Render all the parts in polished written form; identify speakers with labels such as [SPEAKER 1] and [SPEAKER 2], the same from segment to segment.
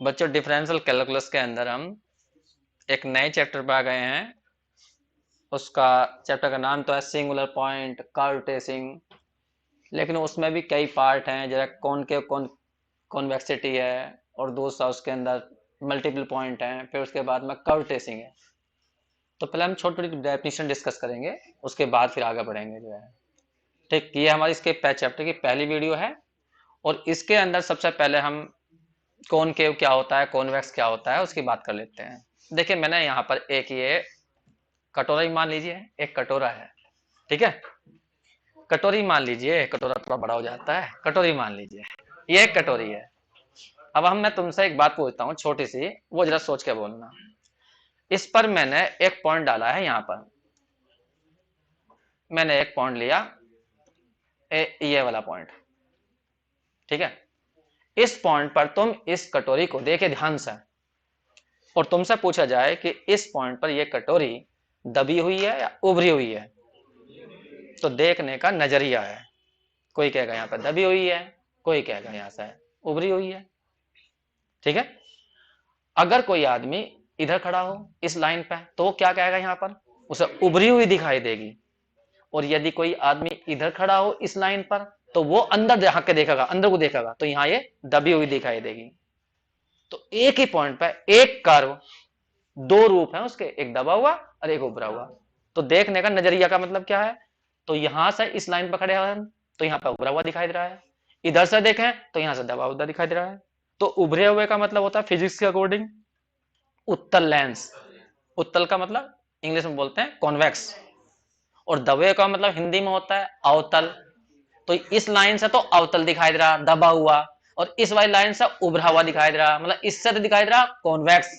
[SPEAKER 1] बच्चों differential calculus के अंदर हम एक नए चैप्टर पर आ गए हैं। उसका चैप्टर का नाम तो है सिंगुलर पॉइंट कर्व ट्रेसिंग, लेकिन उसमें भी कई पार्ट हैं। जरा कॉन्वेक्सिटी है और दूसरा उसके अंदर मल्टीपल पॉइंट हैं, फिर उसके बाद में कर्व ट्रेसिंग है। तो पहले हम छोटी छोटी डेफिनेशन डिस्कस करेंगे, उसके बाद फिर आगे बढ़ेंगे जो है। ठीक, ये हमारी इसके चैप्टर की पहली वीडियो है और इसके अंदर सबसे पहले हम कॉनकेव क्या होता है, कॉन्वेक्स क्या होता है, उसकी बात कर लेते हैं। देखिए मैंने यहाँ पर एक ये कटोरा ही मान लीजिए, एक कटोरा है, ठीक है। कटोरी मान लीजिए, कटोरा थोड़ा बड़ा हो जाता है, कटोरी मान लीजिए, ये एक कटोरी है। अब मैं तुमसे एक बात पूछता हूँ छोटी सी, वो जरा सोच के बोलना। इस पर मैंने एक पॉइंट डाला है, यहाँ पर मैंने एक पॉइंट लिया, ये वाला पॉइंट, ठीक है। इस पॉइंट पर तुम इस कटोरी को देखे ध्यान से और तुमसे पूछा जाए कि इस पॉइंट पर यह कटोरी दबी हुई है या उभरी हुई है, तो देखने का नजरिया है। कोई कहेगा यहाँ पर दबी हुई है, कोई कहेगा यहाँ से उभरी हुई है, ठीक है। अगर कोई आदमी इधर खड़ा हो इस लाइन पे तो वो क्या कहेगा, यहाँ पर उसे उभरी हुई दिखाई देगी। और यदि कोई आदमी इधर खड़ा हो इस लाइन पर तो वो अंदर झांक के देखेगा, अंदर को देखेगा, तो यहाँ ये दबी हुई दिखाई देगी। तो एक ही पॉइंट पर एक कर्व, दो रूप है उसके, एक दबा हुआ और एक उभरा हुआ। तो देखने का नजरिया का मतलब क्या है, तो यहां से इस लाइन पर खड़े हैं तो यहाँ पर उभरा हुआ दिखाई दे रहा है, इधर से देखें तो यहां से दबा हुआ दिखाई दे रहा है। तो उभरे हुए का मतलब होता है फिजिक्स के अकॉर्डिंग उत्तल लेंस। उत्तल का मतलब इंग्लिश में बोलते हैं कॉन्वेक्स, और दबे का मतलब हिंदी में होता है अवतल। तो इस लाइन से तो अवतल दिखाई दे रहा दबा हुआ, और इस वाली लाइन से उभरा हुआ दिखाई दे रहा, मतलब इससे तो दिखाई दे रहा कॉन्वेक्स,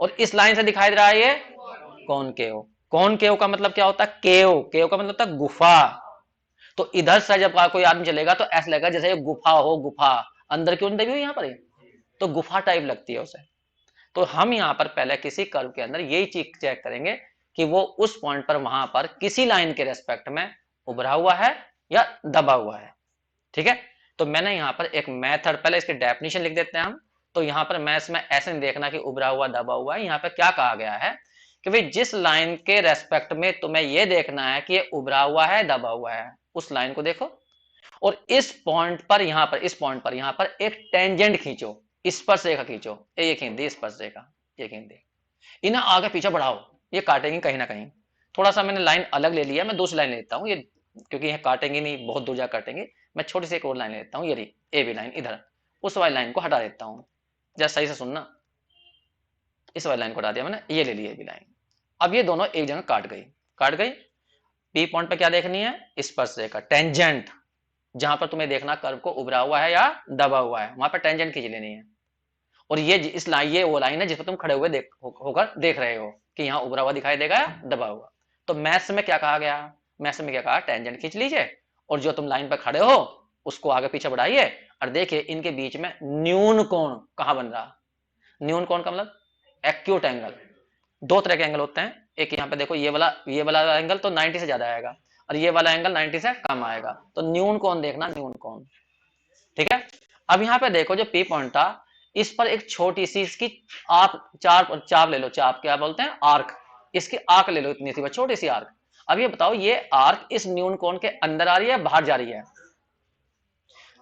[SPEAKER 1] और इस लाइन से दिखाई दे रहा है ये कॉनकेव। कॉनकेव का मतलब क्या होता है, केव, केव का मतलब होता है गुफा। तो इधर से जब कोई आदमी चलेगा तो ऐसा लगेगा जैसे ये गुफा हो, गुफा अंदर क्यों नहीं दबी हुई यहाँ पर, तो गुफा टाइप लगती है उसे। तो हम यहाँ पर पहले किसी कर्व के अंदर यही चीज चेक करेंगे कि वो उस पॉइंट पर वहां पर किसी लाइन के रेस्पेक्ट में उभरा हुआ है या दबा हुआ है, ठीक है। तो मैंने यहाँ पर एक मेथड, पहले इसकी डेफिनेशन लिख देते हैं हम। तो यहाँ पर मैथ्स में ऐसे नहीं देखना कि उभरा हुआ दबा हुआ है, यहाँ पर क्या कहा गया है कि भाई जिस लाइन के रेस्पेक्ट में तुम्हें ये देखना है कि ये उभरा हुआ है दबा हुआ है, उस लाइन को देखो और इस पॉइंट पर, यहाँ पर इस पॉइंट पर यहाँ पर एक टेंजेंट खींचो, स्पर्श रेखा खींचो, ये खींच दी स्पर्श रेखा, ये खींच दी, इन्हें आगे पीछे बढ़ाओ, ये काटेंगे कहीं ना कहीं। थोड़ा सा मैंने लाइन अलग ले लिया, मैं दूसरी लाइन लेता हूँ ये, क्योंकि ये काटेंगे नहीं, बहुत दूर जा काटेंगे। मैं छोटी सी एक और लाइन लेता हूँ, ये रही ए बी लाइन, इधर उस वाली लाइन को हटा देता हूँ। जरा सही से सुनना, इस वाली लाइन को हटा दिया मैंने, ये ले लिया ए बी लाइन। अब ये दोनों एक जगह काट गई, काट गई। पी पॉइंट पे क्या देखनी है, स्पर्श रेखा टेंजेंट, जहां पर तुम्हें देखना कर्व को उभरा हुआ है या दबा हुआ है, वहां पर टेंजेंट खींच लेनी है। और ये इस लाइन, ये वो लाइन है जिस पर तुम खड़े हुए होकर देख रहे हो कि यहाँ उभरा हुआ दिखाई देगा या दबा हुआ। तो मैथ्स में क्या कहा गया, मैथ्स में क्या कहा, टेंजेंट खींच लीजिए और जो तुम लाइन पर खड़े हो उसको आगे पीछे बढ़ाइए और देखिए इनके बीच में न्यून कोण कहाँ बन रहा। न्यून कोण का मतलब एक्यूट एंगल। दो तरह के एंगल होते हैं, एक यहाँ पे देखो ये वाला एंगल तो 90 से ज्यादा आएगा और ये वाला एंगल 90 से कम आएगा, तो न्यून कोण देखना, न्यून कोण, ठीक है। अब यहाँ पे देखो जो पी पॉइंट था, इस पर एक छोटी सी इसकी आप चाप चाप ले लो, चाप क्या बोलते हैं, आर्क, इसकी आर्क ले लो, इतनी सी छोटी सी आर्क। अब ये बताओ ये आर्क इस न्यून कोण के अंदर आ रही है बाहर जा रही है,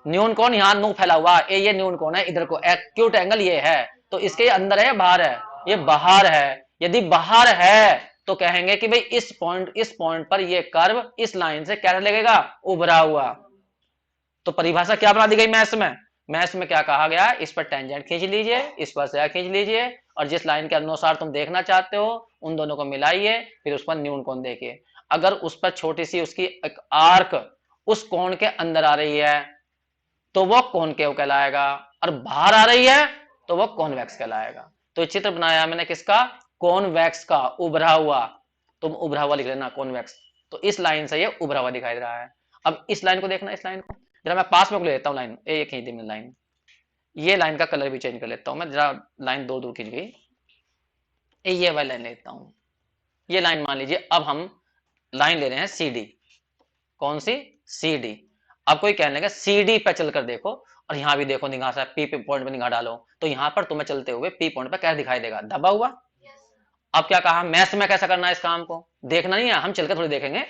[SPEAKER 1] न्यून कोण यहाँ नु फैला हुआ है, ये न्यून कोण है, इधर को एक्यूट एंगल ये है, तो इसके अंदर है या बाहर है, ये बाहर है। यदि बाहर है तो कहेंगे कि भाई इस पॉइंट पर ये कर्व इस लाइन से कैसे लगेगा, उभरा हुआ। तो परिभाषा क्या बना दी गई मैथ्स में, मैथ्स में क्या कहा गया, इस पर टेंजेंट खींच लीजिए, इस पर से खींच लीजिए और जिस लाइन के अनुसार तुम देखना चाहते हो उन दोनों को मिलाइए, फिर उस पर न्यून कोण देखिए। अगर उस पर छोटी सी उसकी एक आर्क उस कोण के अंदर आ रही है तो वो कॉनकेव कहलाएगा, और बाहर आ रही है तो वो कॉन्वेक्स कहलाएगा। तो चित्र बनाया मैंने किसका, कॉन्वेक्स का, उभरा हुआ। तुम उभरा हुआ लिख लेना कॉन्वेक्स। तो इस लाइन से ये उभरा हुआ दिखाई दे रहा है। अब इस लाइन को देखना, इस लाइन को जरा मैं पास में ले लेता हूँ, लाइन ये खींच दी मैंने लाइन, ये लाइन का कलर भी चेंज कर लेता हूँ मैं, जरा लाइन दूर दूर खींच गई, ये वाली लाइन लेता हूँ। ये लाइन मान लीजिए, अब हम लाइन ले रहे हैं सी डी, कौन सी, सी डी। अब कोई कहने लगा सी डी पे चलकर देखो, और यहाँ भी देखो निगाह से पी पॉइंट पे निगाह डालो तो यहाँ पर तुम्हें चलते हुए पी पॉइंट पे क्या दिखाई देगा, दबा हुआ। अब क्या कहा, मैथ्स में कैसा करना है इस काम को, देखना नहीं है, हम चलकर थोड़ी देखेंगे,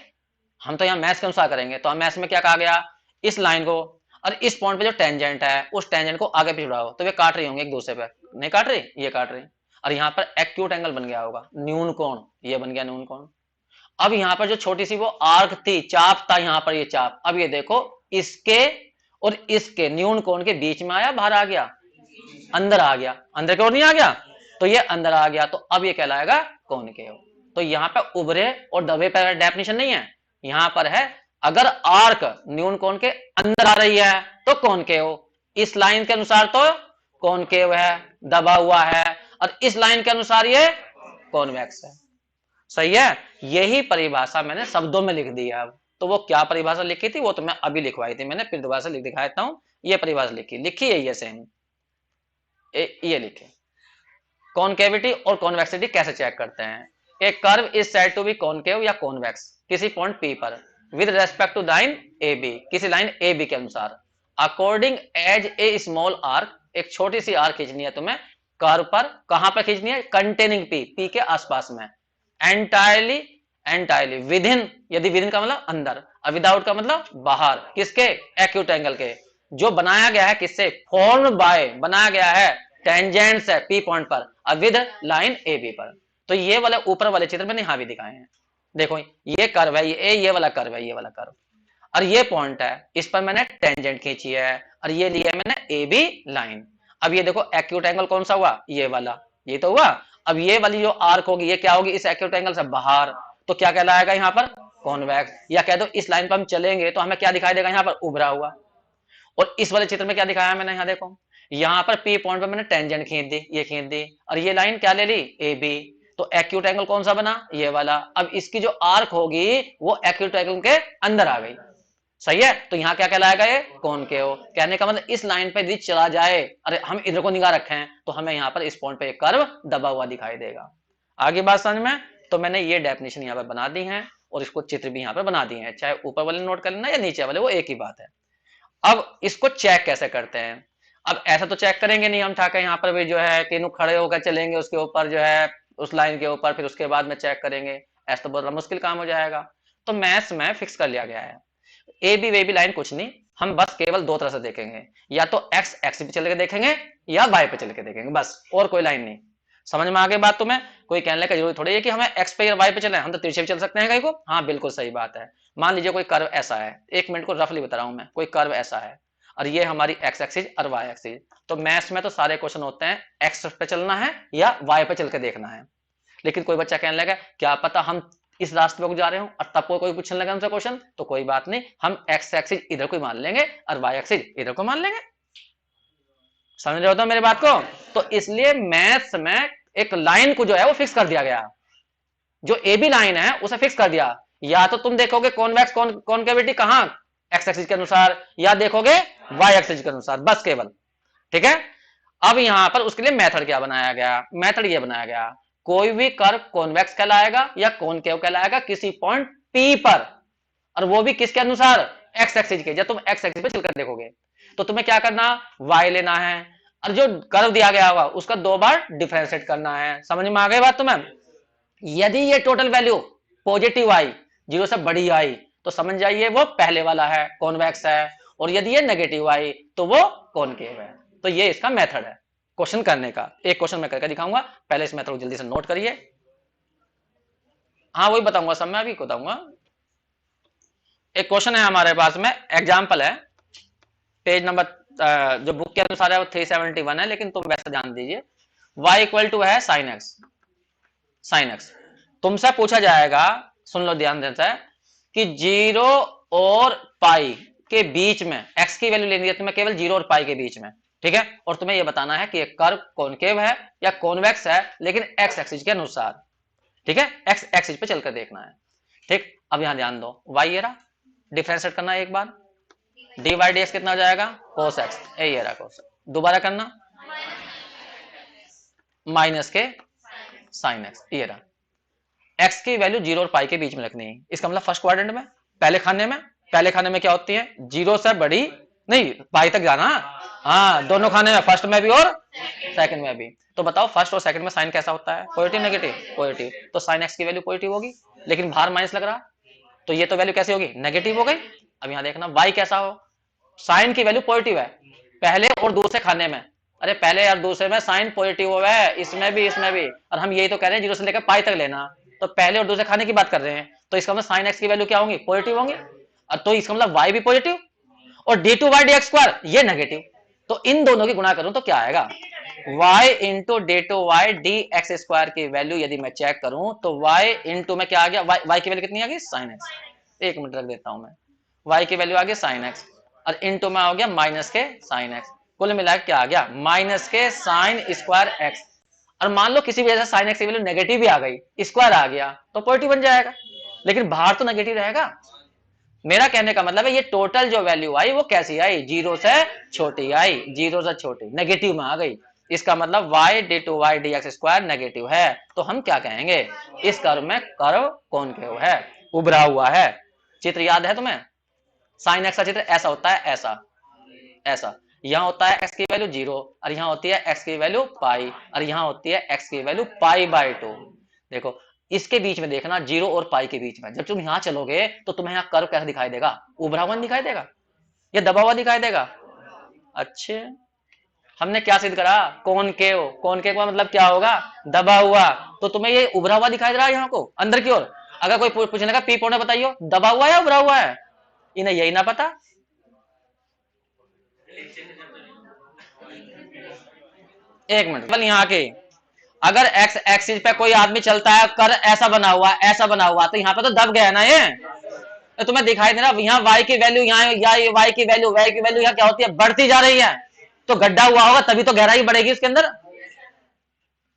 [SPEAKER 1] हम तो यहाँ मैथ्स के अनुसार करेंगे। तो मैथ्स में क्या कहा गया, इस लाइन को और इस पॉइंट पे जो टेंजेंट है उस टेंजेंट को आगे पीछे बढ़ाओ तो वे काट रही होंगे एक दूसरे पे, नहीं काट रही, ये काट रही, और यहाँ पर एक्यूट एंगल बन गया होगा, न्यून कोण, ये बन गया न्यून कोण। अब यहाँ पर जो छोटी सी वो आर्क थी, चाप था यहाँ पर, ये चाप, अब ये देखो इसके और इसके न्यून कोण के बीच में आया, बाहर आ गया, अंदर आ गया, अंदर की ओर नहीं आ गया, तो ये अंदर आ गया, तो अब ये कहलाएगा कॉनकेव। तो यहाँ पे उभरे और दबे पर डेफिनेशन नहीं है, यहाँ पर है अगर आर्क न्यून कोण के अंदर आ रही है तो कॉनकेव, इस लाइन के अनुसार तो कॉनकेव है, दबा हुआ है, और इस लाइन के अनुसार ये कॉन्वेक्स है। सही है, यही परिभाषा मैंने शब्दों में लिख दी है। अब तो वो क्या परिभाषा लिखी थी वो तो मैं अभी लिखवाई थी मैंने, फिर दोबारा से लिख दिखा देता हूं। ये परिभाषा लिखी है ये सेम, ये लिखे। कॉनकेविटी और कॉन्वेक्सिटी कैसे चेक करते हैं, एक curve is said to be concave या कॉन्वेक्स किसी पॉइंट पी पर with respect to line A B, किसी लाइन ए बी के अनुसार, according as a small arc, एक छोटी सी आर्क खींचनी है तुम्हें कर्व पर, कहां पर खींचनी है, कंटेनिंग पी, पी के आसपास में, एंटायरली विद इन, यदि विद इन का मतलब अंदर और विदाउट का मतलब बाहर, किसके, एक्यूट एंगल के, जो बनाया गया है किससे, फॉर्म बाय, बनाया गया है टेंजेंट से पी पॉइंट पर और विद लाइन ए बी पर। तो ये वाले ऊपर वाले चित्र मैंने यहां भी दिखाए हैं, देखो ये कर्व है, ये वाला कर्व है, ये वाला कर्व, और ये पॉइंट है, इस पर मैंने टेंजेंट खींची है और ये लिया मैंने ए बी लाइन। अब ये देखो एक्यूट एंगल कौन सा हुआ, ये वाला, ये तो हुआ। अब ये वाली जो आर्क होगी ये क्या होगी, इस एक्यूट एंगल से बाहर, तो क्या कहलाएगा यहाँ पर, कॉन्वेक्स, या कह दो इस लाइन पर हम चलेंगे तो हमें क्या दिखाई देगा यहाँ पर, उभरा हुआ। और इस वाले चित्र में क्या दिखाया मैंने, यहाँ देखो, यहाँ पर पी पॉइंट पर मैंने टेंजेंट खींच दी, ये खींच दी, और ये लाइन क्या ले ली, ए बी, तो एक्यूट एंगल कौन सा बना, ये वाला। अब इसकी जो आर्क होगी वो एक्यूट एंगल के अंदर आ गई, सही है, तो यहाँ क्या कहलाएगा, ये कॉनकेव। कहने का मतलब इस लाइन पे यदि चला जाए, अरे हम इधर को निगाह रखें तो हमें यहाँ पर इस पॉइंट पे एक कर्व दबा हुआ दिखाई देगा। आगे बात समझ में, तो मैंने ये डेफिनेशन यहाँ पर बना दी है और इसको चित्र भी यहाँ पर बना दिए हैं, चाहे ऊपर वाले नोट कर लेना या नीचे वाले, वो एक ही बात है। अब इसको चेक कैसे करते हैं, अब ऐसा तो चेक करेंगे नहीं हम ठाकर यहाँ पर भी जो है कि खड़े होकर चलेंगे उसके ऊपर जो है उस लाइन के ऊपर, फिर उसके बाद में चेक करेंगे, ऐसा तो बहुत मुश्किल काम हो जाएगा। तो मैथ्स में फिक्स कर लिया गया है, ए बी वे बी लाइन कुछ नहीं, हम बस केवल दो तरह से देखेंगे, या तो एक्स एक्स पे चल के देखेंगे या वाई पे चल के देखेंगे, बस, और कोई लाइन नहीं। समझ में आगे बात तुम्हें, कोई कहने का जरूरी थोड़ी है कि हमें एक्स पे या वाई पे चले, हम तो तिरछे भी चल सकते हैं कहीं को, हाँ बिल्कुल सही बात है। मान लीजिए कोई कर्व ऐसा है, एक मिनट को रफली बता रहा हूं मैं, कोई कर्व ऐसा है और ये हमारी एक्स एक्सिस और वाई एक्सिस, तो मैथ्स में तो सारे क्वेश्चन होते हैं एक्स पे चलना है या वाई पे चल के देखना है। लेकिन कोई बच्चा कहने लगा क्या पता हम इस रास्ते पर जा रहे हो और तब कोई पूछने लगा हमसे क्वेश्चन, तो कोई बात नहीं, हम एक्स एक्सिस इधर को मान लेंगे और वाई एक्सिस इधर को मान लेंगे। समझ रहे हो तो मेरी बात को, तो इसलिए मैथ्स में एक लाइन को जो है वो फिक्स कर दिया गया, जो ए बी लाइन है उसे फिक्स कर दिया, या तो तुम देखोगे कॉन्वेक्स कॉनकेविटी कहां, एक्स एक्सिस के अनुसार, या देखोगे वाई एक्सिस के अनुसार, बस केवल, ठीक है। अब यहां पर उसके लिए मेथड क्या बनाया गया, मेथड ये बनाया गया, कोई भी कर्व कॉन्वेक्स कहलाएगा या कॉनकेव कहलाएगा किसी पॉइंट पी पर, और वो भी किसके अनुसार, एक्स एक्सिस के। जब तुम एक्स एक्सिस पे चलकर देखोगे तो तुम्हें क्या करना, वाई लेना है, और जो कर्व दिया गया होगा उसका दो बार डिफरेंशिएट करना है। समझ में आ गई बात तुम्हें, यदि ये टोटल वैल्यू पॉजिटिव आई, जीरो से बड़ी आई, तो समझ जाइए वो पहले वाला है, कॉन्वेक्स है, और यदि ये नेगेटिव आई तो वो कॉनकेव है। तो ये इसका मेथड है क्वेश्चन करने का, एक क्वेश्चन मैं करके दिखाऊंगा, पहले इस मेथड को जल्दी से नोट करिए। हाँ वही बताऊंगा सब, मैं अभी बताऊंगा। एक क्वेश्चन है हमारे पास में, एग्जाम्पल है, पेज नंबर जो बुक के अनुसार है वो 371 है, लेकिन तुम वैसे जान दीजिए, y इक्वल टू है साइन एक्स, साइन एक्स। तुमसे पूछा जाएगा, सुन लो ध्यान देता है, कि 0 और पाई के बीच में x की वैल्यू लेनी है तुम्हें, केवल 0 और पाई के बीच में, ठीक है, और तुम्हें यह बताना है कि एक कर्व कॉनकेव है या कॉन्वेक्स है, लेकिन x एक्सिस के अनुसार, ठीक है, x एक्सिस पे चलकर देखना है, ठीक। अब यहां ध्यान दो, y ये रहा, डिफरेंशिएट करना है एक बार, dy dx कितना हो जाएगा, cos x, ये रहा cos, दोबारा करना माइनस के साइन x, ये रहा। x की वैल्यू 0 और पाई के बीच में रखनी है, इसका मतलब फर्स्ट क्वाड्रेंट में, पहले खाने में क्या होती है, 0 से बड़ी नहीं पाई तक जाना, हाँ दोनों खाने में, फर्स्ट में भी और सेकंड में भी। तो बताओ फर्स्ट और सेकंड में साइन कैसा होता है, पॉजिटिव नेगेटिव, पॉजिटिव। तो साइन एक्स की वैल्यू पॉजिटिव होगी, लेकिन बाहर माइनस लग रहा, तो ये तो वैल्यू कैसी होगी, नेगेटिव हो गई। अब यहाँ देखना वाई कैसा हो, साइन की वैल्यू पॉजिटिव है पहले और दूसरे खाने में, अरे पहले और दूसरे में साइन पॉजिटिव हुआ है, इसमें भी, और हम यही तो कह रहे हैं जीरो से लेकर पाई तक लेना, तो पहले और दूसरे खाने की बात कर रहे हैं, तो इसका मतलब साइन एक्स की वैल्यू क्या होंगी, पॉजिटिव होंगी। तो इसका मतलब वाई भी पॉजिटिव, और D two Y D X square ये नेगेटिव। तो इन दोनों की गुणा करूं तो क्या आएगा, y into D two Y D X square की वैल्यू यदि मैं चेक करूं तो y इंटू में क्या आ गया, y की वैल्यू कितनी आ गई, साइन एक्स। एक मिनट रख देता हूं मैं, y की वैल्यू आ गई साइन एक्स, और इंटू में आ गया माइनस के साइन एक्स, कुल मिला क्या आ गया, माइनस के साइन स्क्वायर एक्स। और मान लो किसी वजह से साइन एक्स की वैल्यू नेगेटिव भी आ गई, स्क्वायर आ गया तो पॉजिटिव बन जाएगा, लेकिन बाहर तो नेगेटिव रहेगा। मेरा कहने का मतलब है ये टोटल जो वैल्यू आई वो कैसी आई, जीरो से छोटी आई, जीरो से छोटी, नेगेटिव में आ गई। इसका मतलब y D two Y D X square negative है, तो हम क्या कहेंगे, इस कर्व में कर्व कॉनकेव है, उभरा हुआ है। चित्र याद है तुम्हें, साइन एक्स का चित्र ऐसा होता है, ऐसा ऐसा, यहाँ होता है x की वैल्यू जीरो, और यहाँ होती है x की वैल्यू पाई, और यहाँ होती है x की वैल्यू पाई बाय टू। देखो इसके बीच में देखना, जीरो और पाई के बीच में जब तुम यहाँ चलोगे तो तुम्हें यहाँ कर्व कैसा दिखाई देगा, उभरा हुआ दिखाई देगा या दबा हुआ दिखाई देगा। अच्छे, हमने क्या सिद्ध करा, कॉनकेव, कॉनकेव का मतलब क्या होगा, दबा हुआ। तो तुम्हें ये उभरा हुआ दिखाई दे रहा है यहाँ को अंदर की ओर, अगर कोई पूछने लगा पी पॉइंट बताइयो दबा हुआ है या उभरा हुआ है, इन्हें यही ना पता। एक मिनट, यहाँ के अगर एक्स एक्सिस पे कोई आदमी चलता है, कर ऐसा बना हुआ, ऐसा बना हुआ, तो यहाँ पे तो दब गया ना ये, तो तुम्हें दिखाई दे रहा यहाँ y की वैल्यू, यहाँ y की वैल्यू, y की वैल्यू यहाँ क्या होती है, बढ़ती जा रही है, तो गड्ढा हुआ होगा तभी तो गहराई बढ़ेगी उसके अंदर,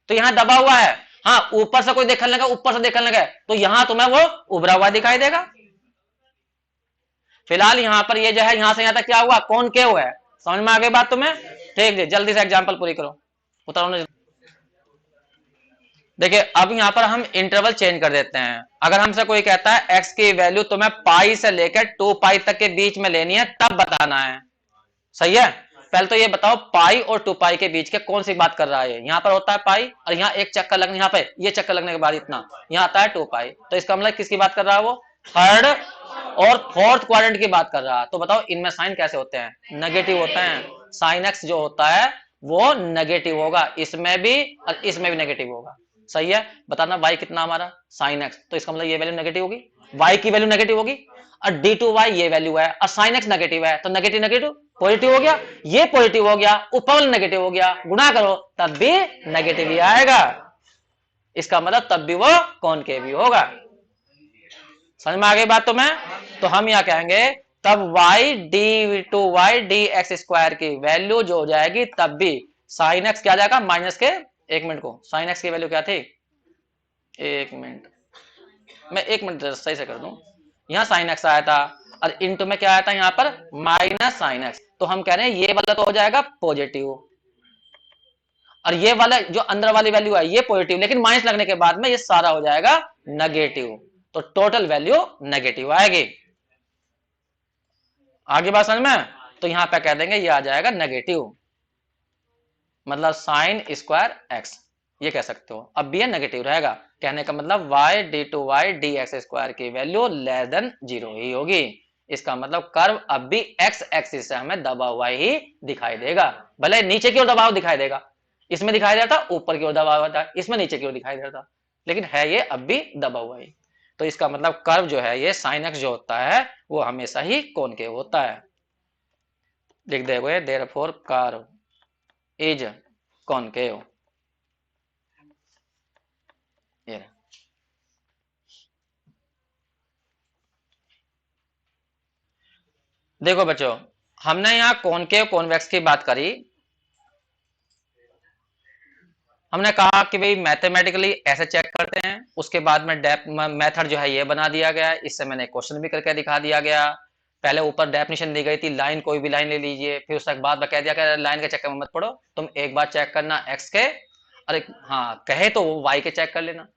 [SPEAKER 1] तो यहाँ दबा हुआ है। हाँ ऊपर से कोई देखने लगा, ऊपर से देखने लगा तो यहाँ तुम्हें वो उभरा हुआ दिखाई देगा। फिलहाल यहाँ पर ये जो है यहाँ से यहाँ तक क्या हुआ, कॉनकेव है, समझ में आ गई बात तुम्हें, ठीक है जल्दी से एग्जाम्पल पूरी करो, उतारो। देखिए अब यहाँ पर हम इंटरवल चेंज कर देते हैं, अगर हमसे कोई कहता है x की वैल्यू तुम्हें पाई से लेकर 2 पाई तक के बीच में लेनी है तब बताना है, सही है। पहले तो ये बताओ पाई और 2 पाई के बीच के कौन सी बात कर रहा है, यहाँ पर होता है पाई और यहाँ एक चक्कर लगने, यहाँ पे ये चक्कर लगने के बाद इतना यहाँ आता है 2 पाई, तो इसका मतलब किसकी बात कर रहा है वो, थर्ड और फोर्थ क्वाड्रेंट की बात कर रहा है। तो बताओ इनमें साइन कैसे होते हैं, नेगेटिव होते हैं, साइन एक्स जो होता है वो नेगेटिव होगा, इसमें भी और इसमें भी नेगेटिव होगा, सही है। बताना y कितना हमारा साइन एक्स, तो इसका मतलब ये वैल्यू नेगेटिव होगी, y की वैल्यू नेगेटिव होगी, और डी टू वाई ये वैल्यू है, और साइन एक्स नेगेटिव है, तो नेगेटिव नेगेटिव पॉजिटिव हो गया, ये पॉजिटिव हो गया, ऊपर वाला नेगेटिव हो गया, गुणा करो तब भी नेगेटिव ही आएगा, इसका मतलब तब भी वो कॉनकेव ही होगा। समझ में आ गई बात तुम्हें, तो हम यहाँ कहेंगे तब y D two Y D X square की वैल्यू जो हो जाएगी तब भी साइन एक्स क्या जाएगा माइनस के, एक मिनट को, साइन एक्स की वैल्यू क्या थी, एक मिनट, मैं एक मिनट सही से कर दूं, यहाँ साइन एक्स आया था और इंटू में क्या आया था यहाँ पर माइनस साइन एक्स, तो हम कह रहे हैं ये वाला तो हो जाएगा पॉजिटिव, और ये वाला जो अंदर वाली वैल्यू है ये पॉजिटिव, लेकिन माइनस लगने के बाद में ये सारा हो जाएगा नेगेटिव, तो टोटल वैल्यू नेगेटिव आएगी। आगे बात समझ में, तो यहां पे कह देंगे ये आ जाएगा नेगेटिव, मतलब साइन स्क्वायर एक्स, ये कह सकते हो, अब भी ये नेगेटिव रहेगा, कहने का मतलब y D two Y D X square की वैल्यू लेस देन जीरो ही होगी, इसका मतलब कर्व अब भी x एक्सिस से हमें दबा हुआ ही दिखाई देगा, भले नीचे की ओर दबाव दिखाई देगा, इसमें दिखाई दे रहा था ऊपर की ओर दबा हुआ था, इसमें नीचे की ओर दिखाई दे रहा था, लेकिन है ये अब भी दबा हुआ ही, तो इसका मतलब कर्व जो है ये साइन एक्स जो होता है वो हमेशा ही कॉनकेव होता है। लिख देंगे देयरफॉर कर्व इज कॉनकेव, ये देखो बच्चों, हमने यहाँ कॉनकेव कॉन्वेक्स की बात करी, हमने कहा कि भाई मैथमेटिकली ऐसे चेक करते हैं, उसके बाद में डेप मेथड जो है ये बना दिया गया, इससे मैंने क्वेश्चन भी करके दिखा दिया गया, पहले ऊपर डेफिनेशन दी गई थी, लाइन कोई भी लाइन ले लीजिए, फिर उसके बाद में कह दिया कि लाइन के चक्कर में मत पड़ो, तुम एक बार चेक करना एक्स के, अरे हाँ कहे तो वो वाई के चेक कर लेना,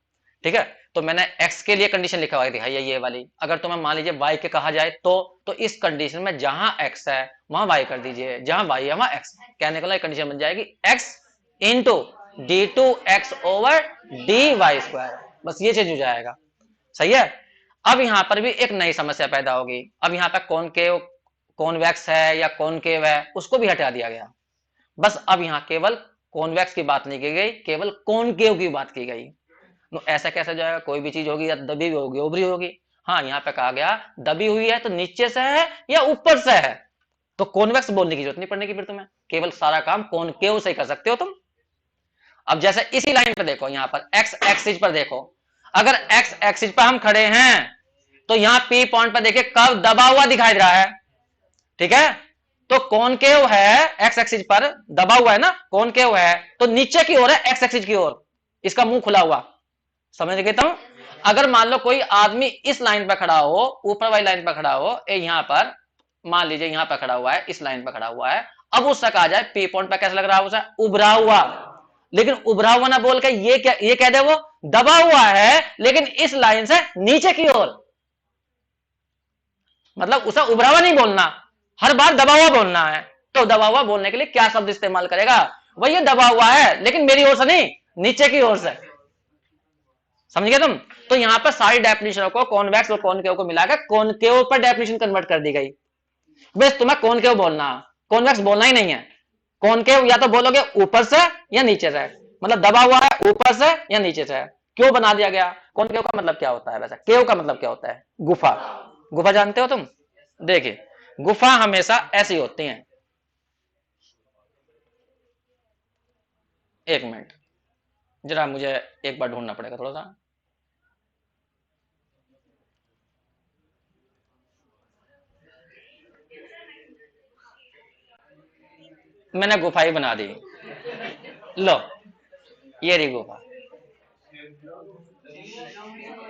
[SPEAKER 1] ठीक है, तो मैंने x के लिए कंडीशन लिखा हुआ है ये वाली। अगर तुम्हें मान लीजिए y के कहा जाए तो इस कंडीशन में जहां x है वहां y कर दीजिए, जहां y है वहां x। कहने को कंडीशन बन जाएगी x into D two X over D Y square, बस ये चेंज हो जाएगा। सही है। अब यहां पर भी एक नई समस्या पैदा होगी। अब यहां पर कॉनकेव कॉन्वेक्स है या कॉनकेव है उसको भी हटा दिया गया। बस अब यहां केवल कॉन्वेक्स की बात नहीं की गई, केवल कॉनकेव की बात की गई। तो ऐसा कैसे जाएगा, कोई भी चीज होगी या दबी हुई होगी उभरी होगी। हाँ, यहाँ पे कहा गया दबी हुई है तो नीचे से है या ऊपर से है, तो कॉन्वेक्स बोलने की जरूरत नहीं पड़ने की, फिर तुम्हें केवल सारा काम कॉनकेव से कर सकते हो तुम। अब जैसे इसी लाइन पे देखो, यहां पर एक्स एक्सिस पर देखो, अगर एक्स एक्सिस पर हम खड़े हैं तो यहां पी पॉइंट पर देखिए कर्व दबा हुआ दिखाई दे रहा है। ठीक है, तो कॉनकेव है, एक्स एक्सिस पर दबा हुआ है ना, कॉनकेव है तो नीचे की ओर है, एक्स एक्सिस की ओर, इसका मुंह खुला हुआ। समझ गए तुम। अगर मान लो कोई आदमी इस लाइन पर खड़ा हो, ऊपर वाली लाइन पर खड़ा हो, यहां पर मान लीजिए यहां पर खड़ा हुआ है, इस लाइन पर खड़ा हुआ है, अब उससे कहा जाए पी पॉइंट पर कैसा लग रहा है उसे, उभरा हुआ। लेकिन उभरा हुआ ना बोल के ये कह दे वो दबा हुआ है, लेकिन इस लाइन से नीचे की ओर, मतलब उसे उभरा हुआ नहीं बोलना, हर बार दबा हुआ बोलना है। तो दबा हुआ बोलने के लिए क्या शब्द इस्तेमाल करेगा, वही ये दबा हुआ है लेकिन मेरी ओर से नहीं, नीचे की ओर से। समझ गए तुम। तो यहां पर सारी डेफिनेशनों को कॉन्वेक्स और कॉनकेव को मिलाकर कॉनकेव पर डेफिनेशन कन्वर्ट कर दी गई। बस तुम्हें कॉनकेव बोलना, कॉन्वेक्स बोलना ही नहीं है। कॉनकेव या तो बोलोगे ऊपर से या नीचे से, मतलब दबा हुआ है ऊपर से या नीचे से। क्यों बना दिया गया, कॉनकेव का मतलब क्या होता है, वैसे केव का मतलब क्या होता है, गुफा। गुफा जानते हो तुम, देखिए गुफा हमेशा ऐसी होती है। एक मिनट जरा मुझे एक बार ढूंढना पड़ेगा थोड़ा सा। मैंने गुफा ही बना दी, लो ये रही गुफा।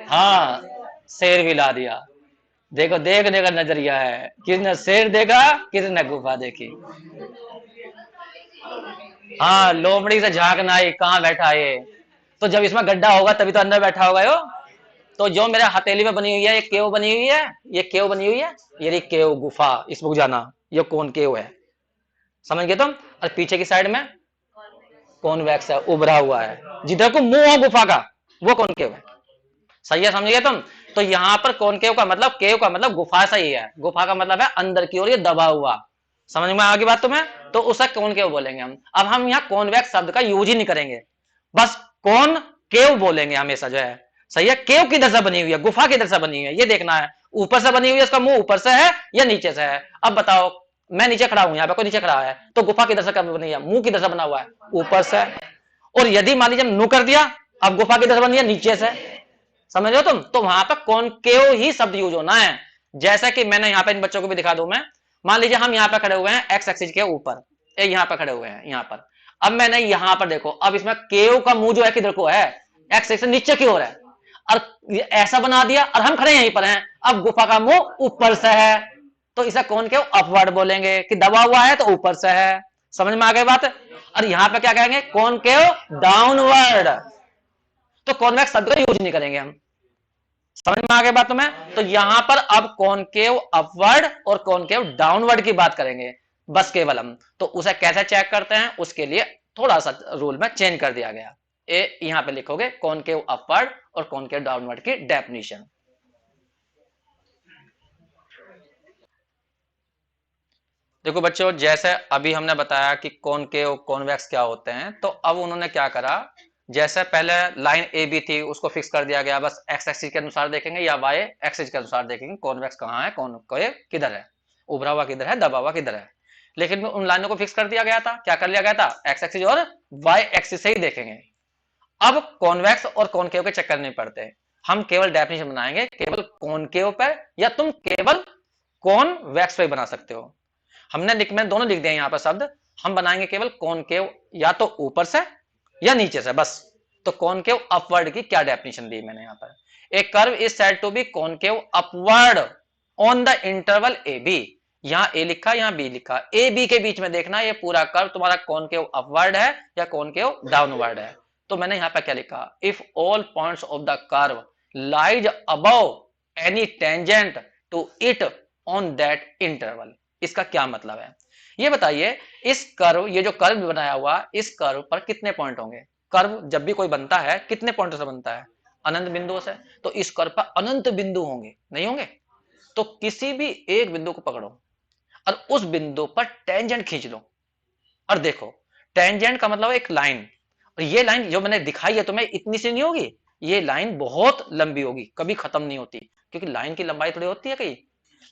[SPEAKER 1] हाँ, शेर भी ला दिया। देखो देखने का नजरिया है, किसने शेर देखा किसने गुफा देखी। हाँ, लोमड़ी से झांकना ही कहाँ बैठा ये, तो जब इसमें गड्ढा होगा तभी तो अंदर बैठा होगा यो। तो जो मेरे हथेली में बनी हुई है, ये केव बनी हुई है, ये केव बनी हुई है, ये रही केव गुफा, इसमें जाना, ये कौन केव है। समझ गए तुम। और पीछे की साइड में कॉन्वेक्स है, उभरा हुआ है, जिधर को मुंह हो गुफा का वो कॉनकेव है। सही है, समझ गए तुम। तो यहां पर कॉनकेव का मतलब, केव का मतलब गुफा सही है, गुफा का मतलब है अंदर की ओर ये दबा हुआ। समझ में आ गई बात तुम्हें, तो उसे कॉनकेव बोलेंगे हम। अब हम यहाँ कॉन्वेक्स शब्द का यूज ही नहीं करेंगे, बस कौन केव बोलेंगे हमेशा जो है। सही है, केव किधर से बनी हुई है, गुफा किधर से बनी हुई है ये देखना है। ऊपर से बनी हुई है, उसका मुंह ऊपर से है या नीचे से है। अब बताओ, मैं नीचे खड़ा हूं, यहाँ पे कोई नीचे खड़ा है, तो गुफा किधर से बनी है, मुंह किधर से बना हुआ है, ऊपर से। और यदि मान लीजिए नु कर दिया, अब गुफा किधर से बनी है, नीचे से। समझ रहे हो तुम। तो वहां पर कॉनकेव ही शब्द यूज होना है। जैसा कि मैंने यहाँ पे इन बच्चों को भी दिखा दूं मैं, मान लीजिए हम यहाँ पे खड़े हुए हैं एक्स एक्सिस के ऊपर, यहाँ पे खड़े हुए हैं यहाँ पर। अब मैंने यहाँ पर देखो, अब इसमें केव का मुंह जो है किधर को है, एक्स एक्सिस नीचे की ओर है, और ऐसा बना दिया और हम खड़े यहीं पर हैं। अब गुफा का मुंह ऊपर से है, तो इसे कौन केव अपवर्ड बोलेंगे, कि दबा हुआ है तो ऊपर से है। समझ में आ गई बात। और यहाँ पे क्या कहेंगे, कौन केव डाउनवर्ड, तो कॉन्वेक्स शब्द का यूज नहीं करेंगे हम। समझ में आ गई बात तुम्हें। तो यहां पर अब कॉनकेव अपवर्ड और कॉनकेव डाउनवर्ड की बात करेंगे बस केवल हम। तो उसे कैसे चेक करते हैं, उसके लिए थोड़ा सा रूल में चेंज कर दिया गया। ए यहां पे लिखोगे कॉनकेव अपवर्ड और कॉनकेव डाउनवर्ड की डेफिनेशन। देखो बच्चों, जैसे अभी हमने बताया कि कॉनकेव कॉन्वेक्स क्या होते हैं, तो अब उन्होंने क्या करा, जैसे पहले लाइन ए बी थी उसको फिक्स कर दिया गया, बस एक्स एक्सिस के अनुसार देखेंगे या वाई एक्सिस के अनुसार देखेंगे कॉन्वेक्स कहाँ है, कॉनकेव किधर है, उभरा हुआ किधर है, दबा हुआ किधर है। लेकिन उन लाइनों को फिक्स कर दिया गया था, क्या कर लिया गया था, एक्स एक्सिस और वाई एक्सिस से ही देखेंगे। अब कॉन्वेक्स और कॉनकेव के चक्कर नहीं पड़ते, हम केवल डेफिनेशन बनाएंगे केवल कॉनकेव पर, या तुम केवल कॉन्वेक्स पे बना सकते हो। हमने में दोनों लिख दिए यहाँ पर शब्द, हम बनाएंगे केवल कॉनकेव या तो ऊपर से या नीचे से बस। तो कॉनकेव अपवर्ड की क्या डेफिनेशन दी मैंने यहाँ पर, a curve is said to be concave upward on the interval A B. यहाँ ए लिखा, यहाँ बी लिखा, ए बी के बीच में देखना ये पूरा कर्व तुम्हारा कॉनकेव अपवर्ड है या कॉनकेव डाउनवर्ड है। तो मैंने यहां पर क्या लिखा, if all points of the curve lies above any tangent to it on that interval. इसका क्या मतलब है ये बताइए। इस कर्व, ये जो कर्व बनाया हुआ, इस कर्व पर कितने पॉइंट होंगे? कर्व जब भी कोई बनता है कितने पॉइंट से बनता है? अनंत बिंदुओं से। तो इस कर्व पर अनंत बिंदु होंगे, नहीं होंगे? तो किसी भी एक बिंदु को पकड़ो और उस बिंदु पर टेंजेंट खींच लो और देखो, टेंजेंट का मतलब एक लाइन, और ये लाइन जो मैंने दिखाई है तुम्हें इतनी सी नहीं होगी, ये लाइन बहुत लंबी होगी, कभी खत्म नहीं होती, क्योंकि लाइन की लंबाई थोड़ी होती है कहीं,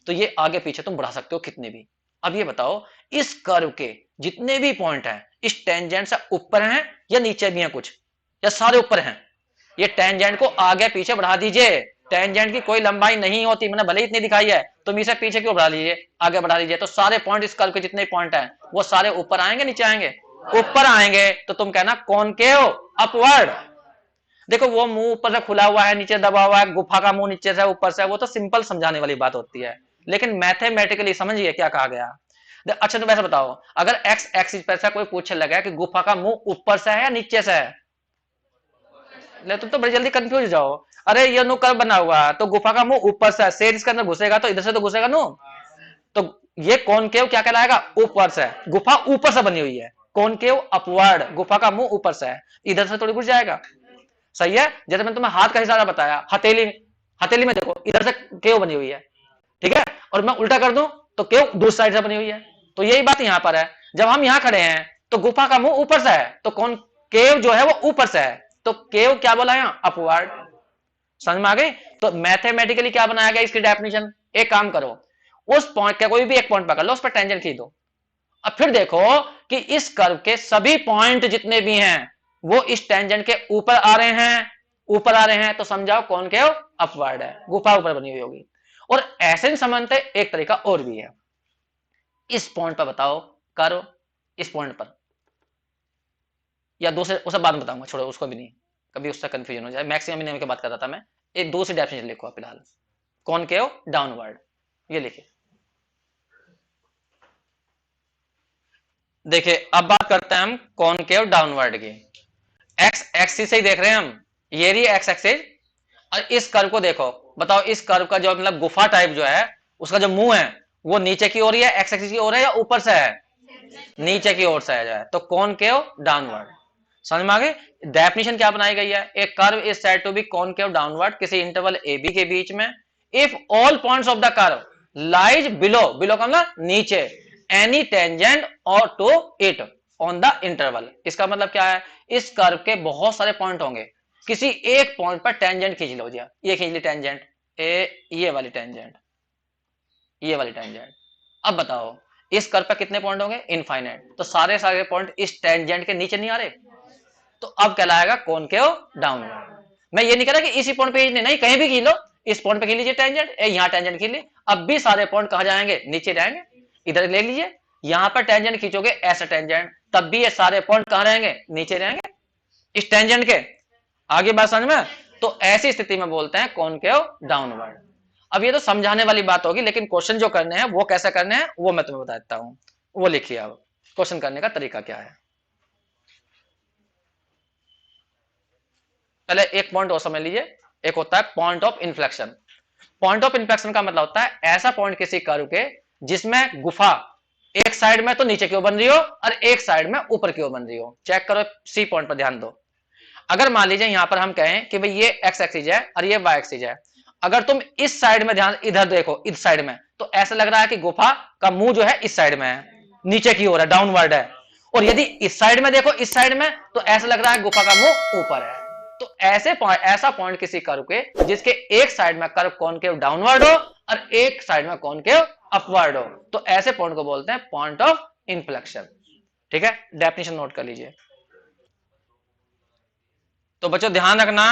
[SPEAKER 1] तो ये आगे पीछे तुम बढ़ा सकते हो कितने भी। अब ये बताओ, इस कर्व के जितने भी पॉइंट हैं इस टेंजेंट से ऊपर हैं या नीचे भी हैं कुछ, या सारे ऊपर हैं? ये टेंजेंट को आगे पीछे बढ़ा दीजिए, टेंजेंट की कोई लंबाई नहीं होती, मैंने भले इतनी दिखाई है, तुम इसे पीछे क्यों बढ़ा लीजिए, आगे बढ़ा लीजिए, तो सारे पॉइंट इस कर्व के जितने पॉइंट हैं वो सारे ऊपर आएंगे नीचे आएंगे? ऊपर आएंगे। तो तुम कहना कॉनकेव अपवर्ड। देखो वो मुंह ऊपर से खुला हुआ है, नीचे दबा हुआ है, गुफा का मुंह नीचे से ऊपर से, वो तो सिंपल समझाने वाली बात होती है, लेकिन मैथमेटिकली समझिए क्या कहा गया। अच्छा तो वैसे बताओ, अगर एक्स एक्सिस पर से कोई पूछने लगा कि गुफा का मुंह ऊपर से है या नीचे से है, ले तुम तो बड़ी जल्दी कंफ्यूज जाओ। अरे ये नु कर्व बना हुआ है तो गुफा का मुंह ऊपर से है, शेर इसके अंदर घुसेगा तो इधर से तो घुसेगा नु, तो ये कॉनकेव क्या कहलाएगा? ऊपर से। गुफा ऊपर से बनी हुई है, कॉनकेव अपवर्ड, गुफा का मुंह ऊपर से है, इधर से थोड़ी घुस जाएगा। सही है। जैसे मैंने तुम्हें हाथ का इशारा बताया, हथेली, हथेली में देखो इधर से केव बनी हुई है, ठीक है, और मैं उल्टा कर दूं तो केव दूसरी साइड से बनी हुई है। तो यही बात यहां पर है, जब हम यहां खड़े हैं तो गुफा का मुंह ऊपर से है, तो कौन केव जो है वो ऊपर से है, तो केव क्या बोला यहां? अपवर्ड। समझ में आ गई? तो मैथमेटिकली क्या बनाया गया इसकी डेफिनेशन, एक काम करो, उस पॉइंट का कोई भी एक पॉइंट पकड़ लो, उस पर टेंजेंट खींच दो, अब फिर देखो कि इस कर्व के सभी पॉइंट जितने भी हैं वो इस टेंजेंट के ऊपर आ रहे हैं, ऊपर आ रहे हैं, तो समझाओ कॉनकेव अपवर्ड है, गुफा ऊपर बनी हुई होगी। और ऐसे ही समझते एक तरीका और भी है, इस पॉइंट पर बताओ कर्व, इस पॉइंट पर, या दूसरे उसे बाद में बताऊंगा, छोड़ो उसको भी नहीं, कभी उससे कंफ्यूजन हो जाए, मैक्सिमम नियम की बात कर रहा था मैं। एक दूसरी डेफिनेशन लिखो फिलहाल, कॉनकेव डाउनवर्ड, ये लिखिए। देखिए अब बात करते हैं हम कॉनकेव डाउनवर्ड की। एक्स एक्सिस से ही देख रहे हैं हम, ये रही एक्स एक्सिस, और इस कर्व को देखो, बताओ इस कर्व का जो मतलब गुफा टाइप जो है उसका जो मुंह है वो नीचे की ओर ही है, एक्स एक्सिस की ओर है या ऊपर से है? नीचे की ओर से है, तो कॉनकेव डाउनवर्ड। समझ में आ गई? डेफिनेशन क्या बनाई गई है, एक curve is said to be concave downward किसी इंटरवल ए बी के बीच में, if all points of the curve lies below, below का मतलब नीचे, एनी टेंजेंट और to it on the interval. इसका मतलब क्या है, इस कर्व के बहुत सारे पॉइंट होंगे, किसी एक पॉइंट पर टेंजेंट खींच लो, ये खींच ली टेंजेंट ए, ये वाली टेंजेंट, ये वाली टेंजेंट। अब बताओ इस कर्व पर कितने पॉइंट होंगे? इनफाइनाइट। तो सारे सारे पॉइंट इस टेंजेंट के नीचे नहीं आ रहे, तो अब कहलाएगा कॉनकेव डाउनवर्ड। मैं ये नहीं कह रहा कि इसी पॉइंट पे नहीं, कहीं भी खींच लो, इस पॉइंट पे खींच लीजिए टेंजेंट, यहां टेंजेंट खींच ली, अब भी सारे पॉइंट कहां जाएंगे? नीचे जाएंगे। इधर ले लीजिए, यहां पर टेंजेंट खींचोगे ऐसा टेंजेंट, तब भी ये सारे पॉइंट कहां रहेंगे? नीचे रहेंगे इस टेंजेंट के। आगे बात समझ में? तो ऐसी स्थिति में बोलते हैं कॉनकेव डाउनवर्ड। अब ये तो समझाने वाली बात होगी, लेकिन क्वेश्चन जो करने हैं वो कैसे करने हैं वो मैं तुम्हें बता देता हूं। वो लिखिए अब क्वेश्चन करने का तरीका क्या है। पहले एक पॉइंट और समझ लीजिए, एक होता है point of inflection. Point of inflection का मतलब होता है ऐसा पॉइंट किसी कर्व के जिसमें गुफा एक साइड में तो नीचे की ओर बन रही हो और एक साइड में ऊपर की ओर बन रही हो। चेक करो, सी पॉइंट पर ध्यान दो। अगर मान लीजिए यहां पर हम कहें कि भाई ये एक्स एक्सिस है और ये वाई एक्सिस है, अगर तुम इस साइड में ध्यान इधर देखो, इस साइड में, तो ऐसा लग रहा है कि गुफा का मुंह जो है इस साइड में है, नीचे की ओर है, डाउनवर्ड है। और यदि इस साइड में देखो, इस साइड में, तो ऐसा लग रहा है गुफा का मुंह ऊपर है। तो ऐसे पॉइंट, ऐसा पॉइंट किसी कर्व के जिसके एक साइड में कर्व कॉनकेव डाउनवर्ड हो और एक साइड में कॉनकेव अपवर्ड हो, तो ऐसे पॉइंट को बोलते हैं पॉइंट ऑफ इन्फ्लेक्शन। ठीक है, डेफिनेशन नोट कर लीजिए। तो बच्चों ध्यान रखना,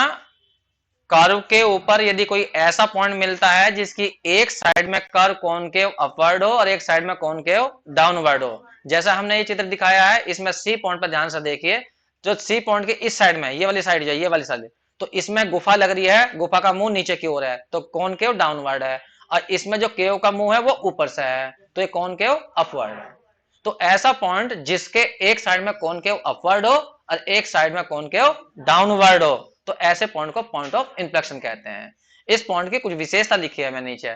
[SPEAKER 1] कर्व के ऊपर यदि कोई ऐसा पॉइंट मिलता है जिसकी एक साइड में कर्व कॉनकेव अपवर्ड हो और एक साइड में कॉनकेव डाउनवर्ड हो, जैसा हमने ये चित्र दिखाया है, इसमें सी पॉइंट पर ध्यान से देखिए, जो सी पॉइंट के इस साइड में, ये वाली साइड जो है, ये वाली साइड, तो इसमें गुफा लग रही है, गुफा का मुंह नीचे की ओर है, तो कॉनकेव डाउनवर्ड है, और इसमें जो केव का मुंह है वो ऊपर से है, तो ये कॉनकेव अपवर्ड है। तो ऐसा पॉइंट जिसके एक साइड में कॉनकेव अपवर्ड हो और एक साइड में कॉनकेव डाउनवर्ड हो, तो ऐसे पॉइंट को पॉइंट ऑफ इन्फ्लेक्शन कहते हैं। इस पॉइंट की कुछ विशेषता लिखी है मैंने नीचे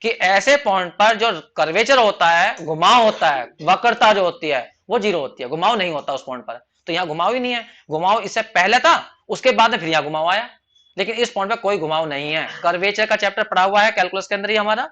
[SPEAKER 1] कि ऐसे पॉइंट पर जो कर्वेचर होता है, घुमाव होता है, वक्रता जो होती है वो जीरो होती है, घुमाव नहीं होता उस पॉइंट पर। तो यहाँ घुमाव ही नहीं है, घुमाव इससे पहले था, उसके बाद में फिर यहाँ घुमाव आया, लेकिन इस पॉइंट पर कोई घुमाव नहीं है। कर्वेचर का चैप्टर पढ़ा हुआ है कैलकुलस के अंदर ही हमारा,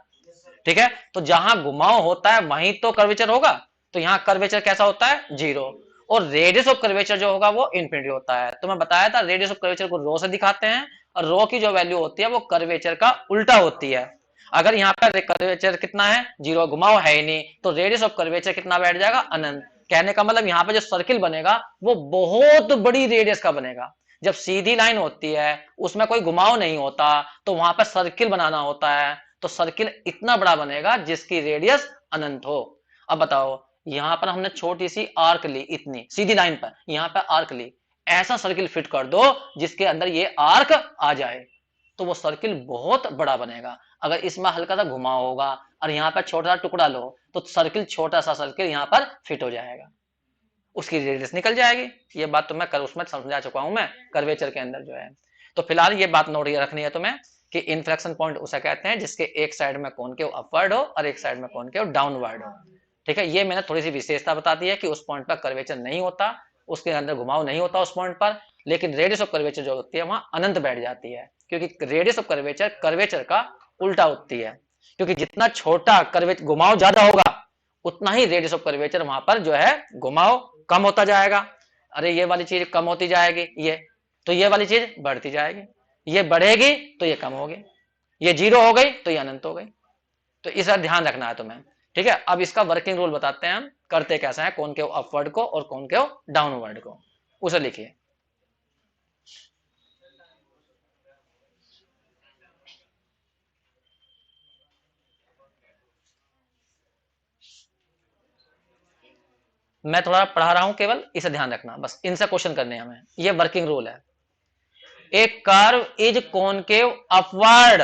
[SPEAKER 1] ठीक है। तो जहां घुमाव होता है वहीं तो कर्वेचर होगा, तो यहाँ कर्वेचर कैसा होता है, जीरो। और रेडियस ऑफ कर्वेचर जो होगा वो इंफिनिटी होता है। तो मैं बताया था रेडियस ऑफ कर्वेचर को रो से दिखाते हैं, और रो की जो वैल्यू होती है वो कर्वेचर का उल्टा होती है। अगर यहाँ पर कर्वेचर कितना है, जीरो, घुमाव है ही नहीं, तो रेडियस ऑफ कर्वेचर कितना बैठ जाएगा, अनंत। कहने का मतलब यहाँ पे जो सर्किल बनेगा वो बहुत बड़ी रेडियस का बनेगा। जब सीधी लाइन होती है उसमें कोई घुमाव नहीं होता, तो वहां पर सर्किल बनाना होता है, तो सर्किल इतना बड़ा बनेगा जिसकी रेडियस अनंत हो। अब बताओ, यहां पर हमने छोटी सी आर्क ली, इतनी सीधी लाइन पर, यहां पर आर्क ली, ऐसा सर्किल फिट कर दो जिसके अंदर ये आर्क आ जाए, तो वो सर्किल बहुत बड़ा बनेगा। अगर इसमें हल्का सा घुमाव होगा और यहाँ पर छोटा सा टुकड़ा लो, तो सर्किल, छोटा सा सर्किल यहाँ पर फिट हो जाएगा, उसकी रेडियस निकल जाएगी। ये बात तो मैं उसमें समझा चुका हूं मैं, कर्वेचर के अंदर जो है। तो फिलहाल ये बात नोट रखनी है तुम्हें कि इन्फ्लेक्शन पॉइंट उसे कहते हैं जिसके एक साइड में कॉनकेव अपवर्ड हो और एक साइड में कॉनकेव डाउनवर्ड हो, ठीक है। ये मैंने थोड़ी सी विशेषता बता दी है कि उस पॉइंट पर कर्वेचर नहीं होता, उसके अंदर घुमाव नहीं होता उस पॉइंट पर, लेकिन रेडियस ऑफ कर्वेचर जो होती है वहां अनंत बैठ जाती है, क्योंकि रेडियस ऑफ कर्वेचर कर्वेचर का उल्टा होती है, क्योंकि जितना छोटा कर्वेचर, घुमाव ज्यादा होगा, उतना ही रेडियस ऑफ कर्वेचर वहां पर जो है घुमाव कम होता जाएगा। अरे ये वाली चीज कम होती जाएगी, ये तो ये वाली चीज बढ़ती जाएगी, ये बढ़ेगी तो ये कम होगी, ये जीरो हो गई तो ये अनंत हो गई। तो इसका ध्यान रखना है तुम्हें, ठीक है। अब इसका वर्किंग रूल बताते हैं हम, करते कैसा है कौन के अपवर्ड को और कौन के डाउनवर्ड को, उसे लिखिए। मैं थोड़ा पढ़ा रहा हूं, केवल इसे ध्यान रखना, बस इनसे क्वेश्चन करने हैं हमें, ये वर्किंग रूल है। एक कर्व इज कॉनकेव अपवर्ड,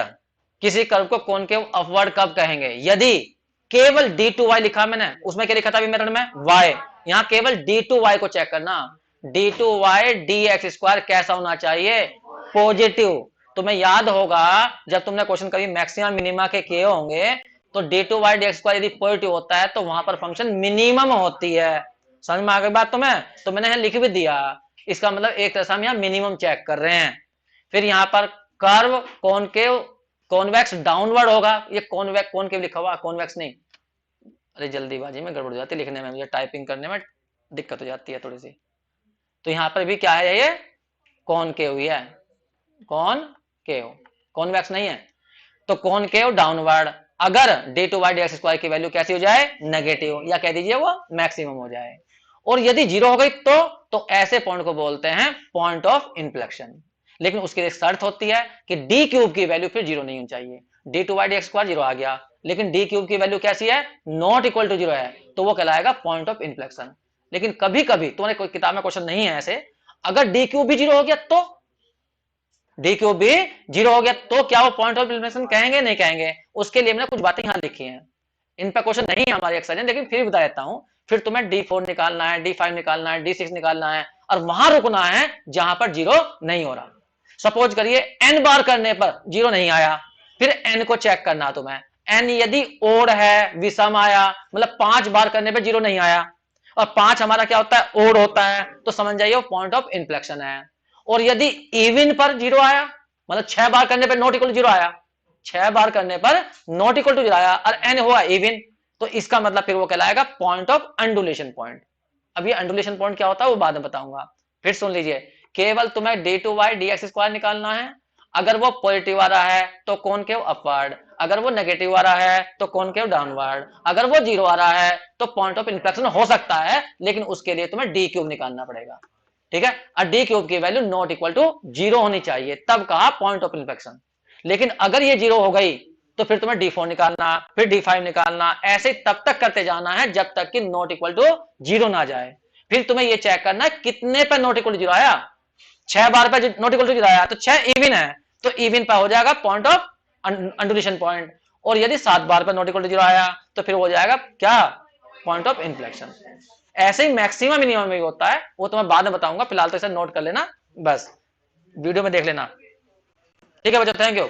[SPEAKER 1] किसी कर्व को कॉनकेव अपवर्ड कब कहेंगे, यदि केवल डी टू वाई लिखा मैंने, उसमें क्या लिखा था अभी मेथड में, वाई, यहां केवल डी टू वाई को चेक करना, D two Y D X square कैसा होना चाहिए, पॉजिटिव। तुम्हें याद होगा जब तुमने क्वेश्चन कभी मैक्सिमम मिनिमा के किए होंगे, तो D two Y D X square यदि पॉजिटिव होता है तो वहां पर फंक्शन मिनिमम होती है। समझ में आ गई बात तुम्हें, तो मैंने लिख भी दिया, इसका मतलब एक तरह से हम यहाँ मिनिमम चेक कर रहे हैं। फिर यहाँ पर कर्व कॉनकेव कॉन्वेक्स डाउनवर्ड होगा, ये कॉन्वेक्स कॉनकेव लिखा हुआ, कॉन्वेक्स नहीं, अरे जल्दीबाजी में गड़बड़ हो जाती है लिखने में, मुझे टाइपिंग करने में दिक्कत हो जाती है थोड़ी सी। तो यहाँ पर भी क्या है, ये कॉनकेव ही है, कॉनकेव, कॉन्वेक्स नहीं है। तो कॉनकेव डाउनवर्ड, अगर D two Y D X square की वैल्यू कैसी हो जाए, नेगेटिव, या कह दीजिए वो मैक्सिमम हो जाए, और यदि जीरो हो गई तो ऐसे पॉइंट को बोलते हैं पॉइंट ऑफ इन्फ्लेक्शन। लेकिन उसकी एक शर्त होती है कि डी क्यूब की वैल्यू फिर जीरो नहीं होनी चाहिए। D two Y D X square zero आ गया, लेकिन डी क्यूब की वैल्यू कैसी है, नॉट इक्वल टू जीरो है, तो वो कहलाएगा पॉइंट ऑफ इन्फ्लेक्शन। लेकिन कभी कभी तुम्हारे कोई किताब में क्वेश्चन नहीं है ऐसे, अगर डी क्यूब भी जीरो हो गया, तो डी क्यूब भी जीरो हो गया तो क्या वो पॉइंट ऑफ इन्फ्लेक्शन कहेंगे, नहीं कहेंगे। उसके लिए मैंने कुछ बातें यहां लिखी हैं, इन पर क्वेश्चन नहीं है हमारे एक्सरसाइज, लेकिन फिर बता देता हूं। फिर तुम्हें D4 निकालना है, D5 निकालना है, D6 निकालना है, और वहां रुकना है जहां पर जीरो नहीं हो रहा। सपोज करिए n बार करने पर जीरो नहीं आया, फिर n को चेक करना तुम्हें, n यदि ओड है, विषम आया, मतलब 5 बार करने पर जीरो नहीं आया, और 5 हमारा क्या होता है, ओड होता है, तो समझ जाइए वो पॉइंट ऑफ इन्फ्लेक्शन है। और यदि इवन पर जीरो आया, मतलब 6 बार करने पर नॉट इक्वल जीरो आया, 6 बार करने पर नॉट इक्वल टू जीरो आया और n हुआ इवन, तो इसका मतलब फिर वो कहलाएगा पॉइंट ऑफ अंडुलेशन पॉइंट। अब ये अंडुलेशन पॉइंट क्या होता है वो बाद में बताऊंगा। फिर सुन लीजिए, केवल तुम्हें D two Y D X square निकालना है, अगर वो पॉजिटिव आ रहा है तो कॉनकेव अपवर्ड, अगर वो नेगेटिव आ रहा है तो कॉनकेव डाउनवर्ड, अगर वो जीरो आ रहा है तो पॉइंट ऑफ इन्फ्लेक्शन हो सकता है, लेकिन उसके लिए तुम्हें डी क्यूब निकालना पड़ेगा, ठीक है। और डी क्यूब की value not equal to zero होनी चाहिए, तब कहा पॉइंट ऑफ इन्फ्लेक्शन। लेकिन अगर ये जीरो हो गई तो फिर तुम्हें D4 निकालना, फिर D5 निकालना, ऐसे तब तक करते जाना है जब तक कि नॉट इक्वल टू जीरो ना जाए। फिर तुम्हें ये चेक करना है कितने पर नॉट इक्वल टू जीरो आया, 6 बार पर नॉट इक्वल टू जीरो आया तो 6 इवन है, तो इवन पर हो जाएगा पॉइंट ऑफ अंडुलेशन पॉइंट। और यदि 7 बार पर नॉट इक्वल टू जीरो आया तो फिर हो जाएगा क्या, पॉइंट ऑफ इन्फ्लेक्शन। ऐसे ही मैक्सिमम मिनिमम भी होता है, वो तो मैं बाद में बताऊंगा, फिलहाल तो इसे नोट कर लेना बस, वीडियो में देख लेना। ठीक है बच्चों, थैंक यू।